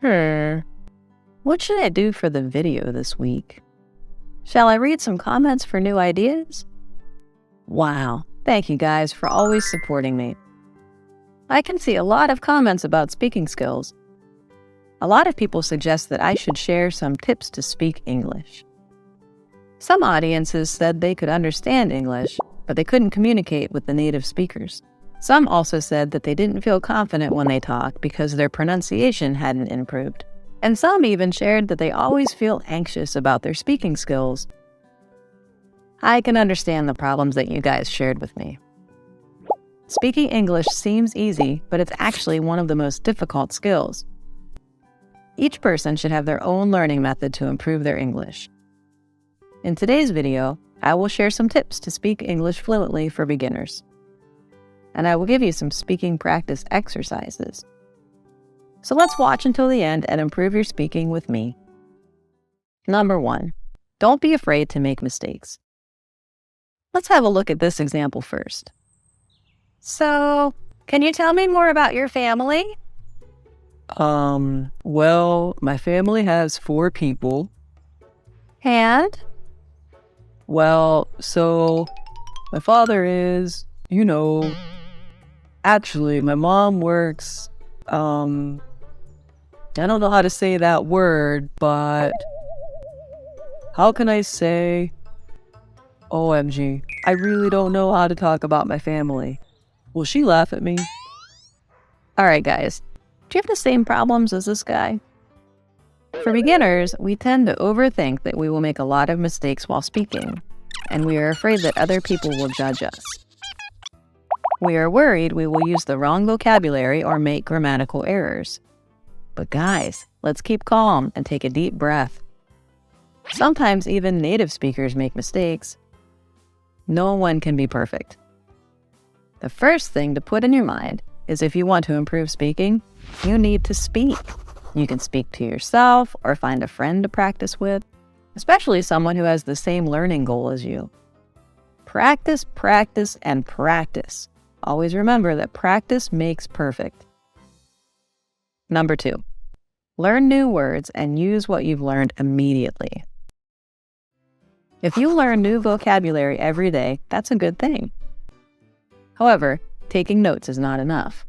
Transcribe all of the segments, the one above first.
What should I do for the video this week? Shall I read some comments for new ideas? Wow, thank you guys for always supporting me. I can see a lot of comments about speaking skills. A lot of people suggest that I should share some tips to speak English. Some audiences said they could understand English, but they couldn't communicate with the native speakers. Some also said that they didn't feel confident when they talk because their pronunciation hadn't improved. And some even shared that they always feel anxious about their speaking skills. I can understand the problems that you guys shared with me. Speaking English seems easy, but it's actually one of the most difficult skills. Each person should have their own learning method to improve their English. In today's video, I will share some tips to speak English fluently for beginners. And I will give you some speaking practice exercises. So let's watch until the end and improve your speaking with me. Number 1, don't be afraid to make mistakes. Let's have a look at this example first. So, can you tell me more about your family? Well, my family has 4 people. And? Well, so my father is, actually, my mom works, I don't know how to say that word, but how can I say, OMG, I really don't know how to talk about my family. Will she laugh at me? All right, guys. Do you have the same problems as this guy? For beginners, we tend to overthink that we will make a lot of mistakes while speaking, and we are afraid that other people will judge us. We are worried we will use the wrong vocabulary or make grammatical errors. But guys, let's keep calm and take a deep breath. Sometimes even native speakers make mistakes. No one can be perfect. The first thing to put in your mind is if you want to improve speaking, you need to speak. You can speak to yourself or find a friend to practice with, especially someone who has the same learning goal as you. Practice, practice, and practice. Always remember that practice makes perfect. Number 2, learn new words and use what you've learned immediately. If you learn new vocabulary every day, that's a good thing. However, taking notes is not enough.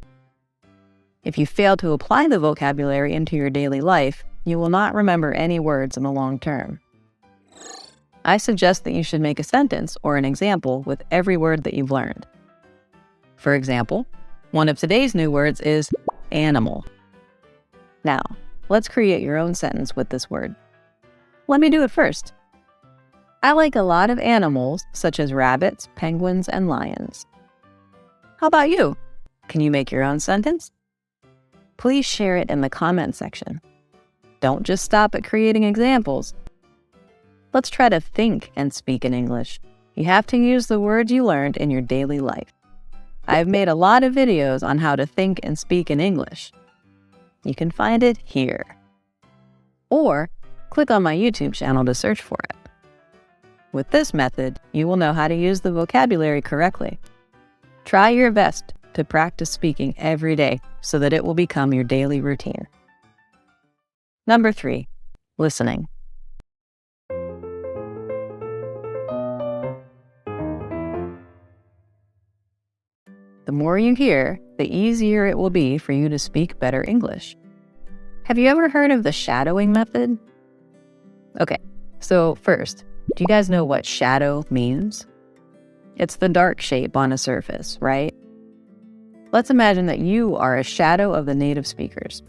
If you fail to apply the vocabulary into your daily life, you will not remember any words in the long term. I suggest that you should make a sentence or an example with every word that you've learned. For example, one of today's new words is animal. Now, let's create your own sentence with this word. Let me do it first. I like a lot of animals, such as rabbits, penguins, and lions. How about you? Can you make your own sentence? Please share it in the comment section. Don't just stop at creating examples. Let's try to think and speak in English. You have to use the words you learned in your daily life. I've made a lot of videos on how to think and speak in English. You can find it here. Or click on my YouTube channel to search for it. With this method, you will know how to use the vocabulary correctly. Try your best to practice speaking every day so that it will become your daily routine. Number 3, listening. The more you hear, the easier it will be for you to speak better English. Have you ever heard of the shadowing method? Okay, so first, do you guys know what shadow means? It's the dark shape on a surface, right? Let's imagine that you are a shadow of the native speakers.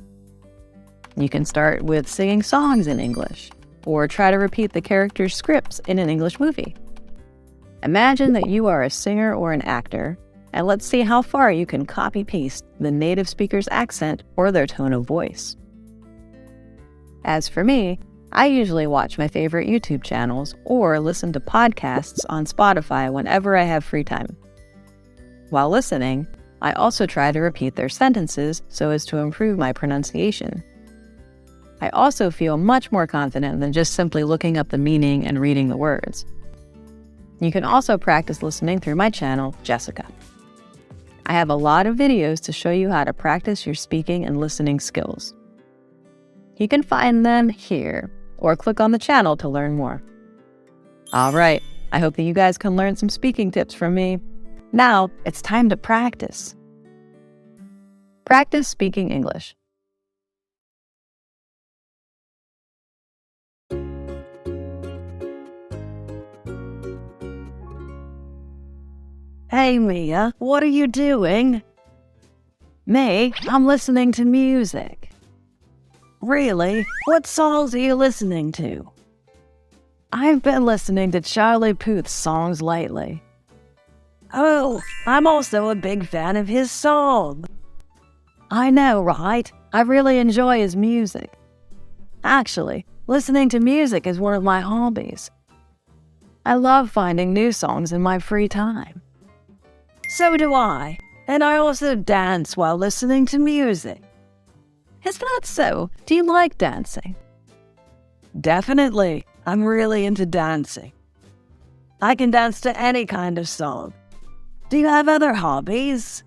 You can start with singing songs in English, or try to repeat the characters' scripts in an English movie. Imagine that you are a singer or an actor, and let's see how far you can copy-paste the native speaker's accent or their tone of voice. As for me, I usually watch my favorite YouTube channels or listen to podcasts on Spotify whenever I have free time. While listening, I also try to repeat their sentences so as to improve my pronunciation. I also feel much more confident than just simply looking up the meaning and reading the words. You can also practice listening through my channel, Jessica. I have a lot of videos to show you how to practice your speaking and listening skills. You can find them here, or click on the channel to learn more. All right, I hope that you guys can learn some speaking tips from me. Now, it's time to practice. Practice speaking English. Hey, Mia, what are you doing? Me, I'm listening to music. Really? What songs are you listening to? I've been listening to Charlie Puth's songs lately. Oh, I'm also a big fan of his song. I know, right? I really enjoy his music. Actually, listening to music is one of my hobbies. I love finding new songs in my free time. So do I, and I also dance while listening to music. Is that so? Do you like dancing? Definitely, I'm really into dancing. I can dance to any kind of song. Do you have other hobbies?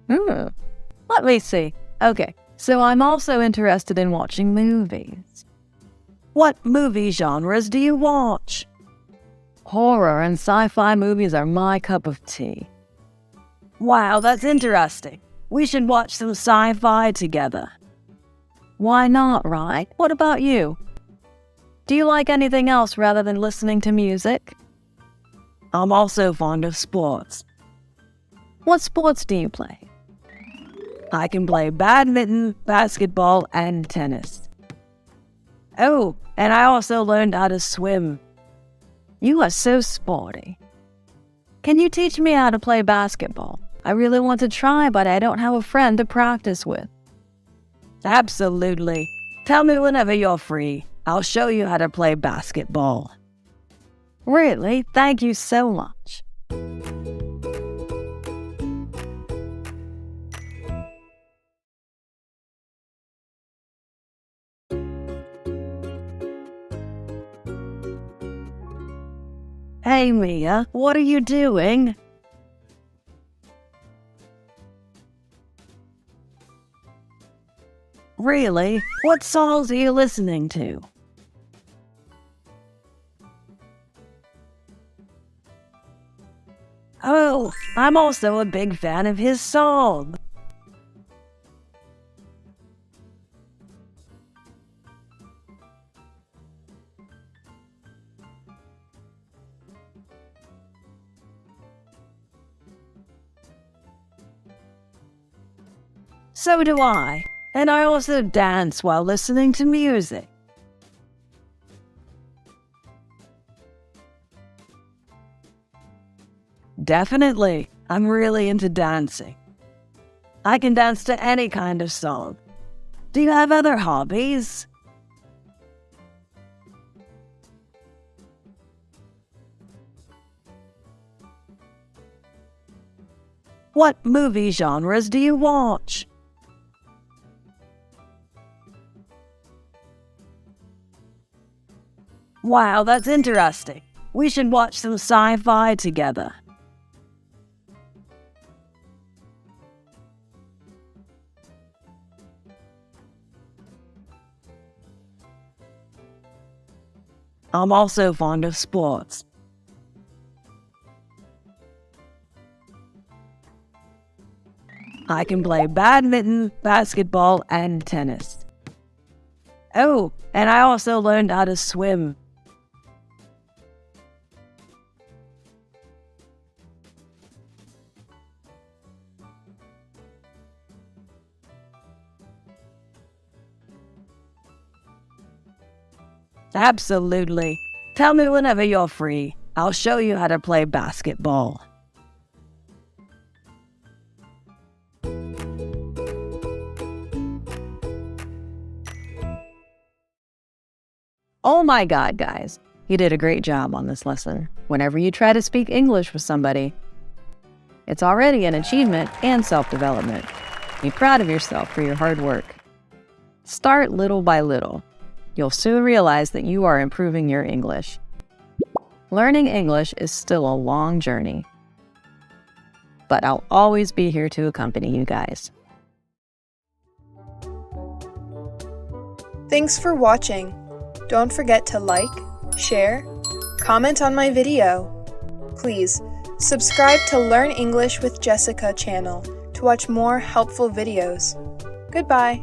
Let me see. Okay, so I'm also interested in watching movies. What movie genres do you watch? Horror and sci-fi movies are my cup of tea. Wow, that's interesting. We should watch some sci-fi together. Why not, right? What about you? Do you like anything else rather than listening to music? I'm also fond of sports. What sports do you play? I can play badminton, basketball, and tennis. Oh, and I also learned how to swim. You are so sporty. Can you teach me how to play basketball? I really want to try, but I don't have a friend to practice with. Absolutely. Tell me whenever you're free. I'll show you how to play basketball. Really? Thank you so much. Hey, Mia, what are you doing? Really? What songs are you listening to? Oh, I'm also a big fan of his song. So do I, and I also dance while listening to music. Definitely, I'm really into dancing. I can dance to any kind of song. Do you have other hobbies? What movie genres do you watch? Wow, that's interesting. We should watch some sci-fi together. I'm also fond of sports. I can play badminton, basketball, and tennis. Oh, and I also learned how to swim. Absolutely. Tell me whenever you're free. I'll show you how to play basketball. Oh my God, guys. You did a great job on this lesson. Whenever you try to speak English with somebody, it's already an achievement and self-development. Be proud of yourself for your hard work. Start little by little. You'll soon realize that you are improving your English. Learning English is still a long journey, but I'll always be here to accompany you guys. Thanks for watching. Don't forget to like, share, comment on my video. Please, subscribe to Learn English with Jessica channel to watch more helpful videos. Goodbye.